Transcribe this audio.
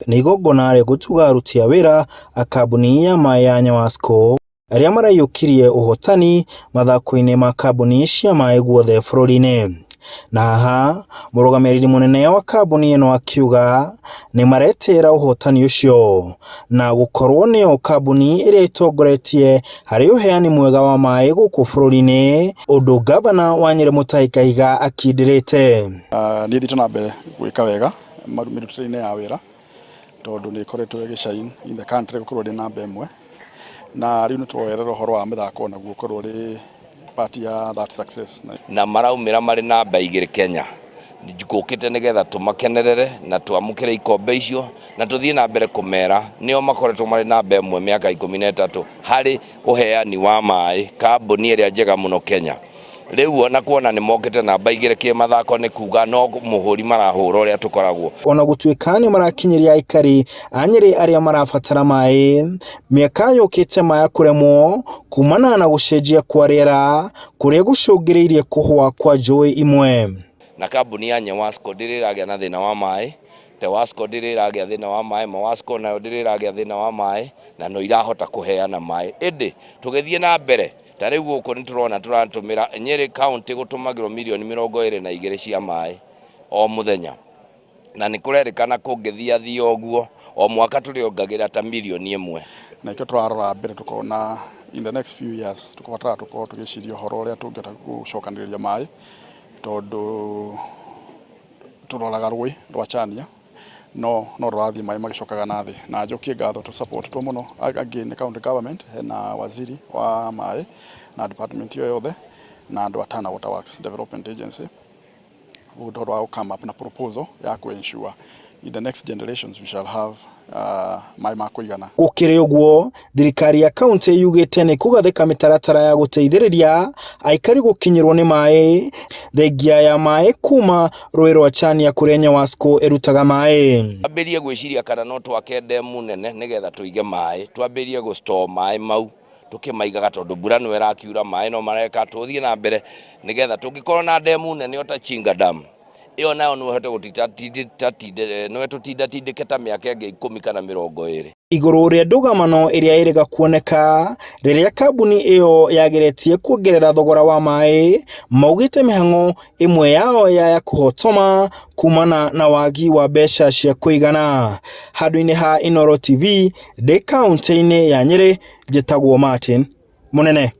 Nĩ igongona rĩa gũtuga aruti a wĩra a kambuni ya maaĩ ya NYEWASCO arĩa maraiyũkirie ũhotani mathako-inĩ ma kambuni cia maaĩ guothe bũrũri-inĩ. Na haha mũrũgamĩrĩri mũnene wa kambuni ĩno akiuga nĩ maretĩĩra ũhotani ũcio na gũkorwo nĩyo kambuni ĩrĩa ĩtongoretie harĩ ũheani mwega wa maaĩ gũkũ bũrũri-inĩ, ũndũ gavana wa Nyeri Mutahi Kahiga akindĩrĩte. Nĩ thiĩte na mbere gwĩka wega mĩrutĩre-inĩ ya wĩra tondũ nĩ ĩkoretwo ĩgĩshine in the country gũkorwo rĩ namba ĩmwe, na rĩu nĩ tũroerera ũhoro wa mĩthako naguo ũkorwo rĩ part ya that success. Na maraumĩra marĩ namba 2 Kenya. Njũkĩte nĩgetha tũmakenerere na twamũkĩre ikombe icio na tũthiĩ na mbere kũmera nĩo makoretwo marĩ namba 1 mĩaka 13 harĩ ũheani wa maaĩ, kambuni ĩrĩa njega mũno Kenya. Rĩu ona kuona nĩ mokĩte namba 2 kĩmathako nĩ kuga no mũhũri marahũra ũrĩa tũkoragwo. Ona gũtuĩka nĩ marakinyĩria aikari a Nyeri arĩa marabatara maaĩ, mĩaka yũkĩte maya kũremwo kumana na gũcenjia kwa rĩera kũrĩa gũcũngĩrĩirie kũhwa kwa njũĩ imwe. Na kambuni ya NYEWASCO ndĩrĩragĩa na thĩna wa maaĩ, NYEWASCO ndĩrĩragĩa thĩna wa maaĩ, NYEWASCO nayo ndĩrĩragĩa thĩna wa maaĩ, na no irahota kũheana maaĩ. Ĩndĩ tũgĩthiĩ na mbere ta rĩu gũkũ nĩ tũrona tũratũmĩra Nyeri County gũtũmagĩrwo mirioni 22 cia maaĩ o mũthenya, na nĩ kũrerĩkana kũngĩthiathia ũguo o mwaka tũrĩongagĩra ta mirioni 1. Na ikio tũrarora mbere tukona in the next few years tukobatara tukorwo tũgĩciria ũhoro ũrĩa tũngĩhota gũcokanĩrĩria maaĩ tondũ tũroraga rũĩ rwa Chania no rũrathiĩ maaĩ magĩcokaga na thĩ, na njokie ngatho to support to mũno again county government na waziri wa maaĩ na department yothe na andũ a Tana Water Works Development Agency would come up na proposal ya ku ensure in the next generations we shall have maaĩ ma kũigana. Gũkĩrĩ ũguo, thirikari ya kaunti yugĩte nĩ kũgathĩka mĩtaratara ya gũteithĩrĩria aikari gũkinyĩrwo nĩ maaĩ thengia ya maaĩ kuma rũĩ rwa Chania kũrĩa NYEWASCO ĩrutaga maaĩ. Twambĩrie gwĩciria kana no twake ndemu nene nĩgetha tũige maaĩ, twambĩrie gũstore maaĩ mau tukimaigaga tondũ mbura no ĩrakiura maaĩ no mareka tũthiĩ na mbere nĩgetha tũngĩkorwo na ndemu nene ota Chinga Dam iyo nayo no hote gũtinda ta mĩaka ĩngĩ 10 kana 20. Igũrũ rĩa ndũgamano ĩrĩa ĩrĩga kuoneka rĩrĩa kambuni ĩyo yageretie kuongerera thogora wa maaĩ, maugĩte mĩhang'o ĩmwe yao ya kũhotoma kumana na wagi wa mbeca cia kũigana. Handũ-inĩ ha Inooro TV ndĩ kaunti-inĩ ya Nyeri, njĩtagwo Martin Mũnene.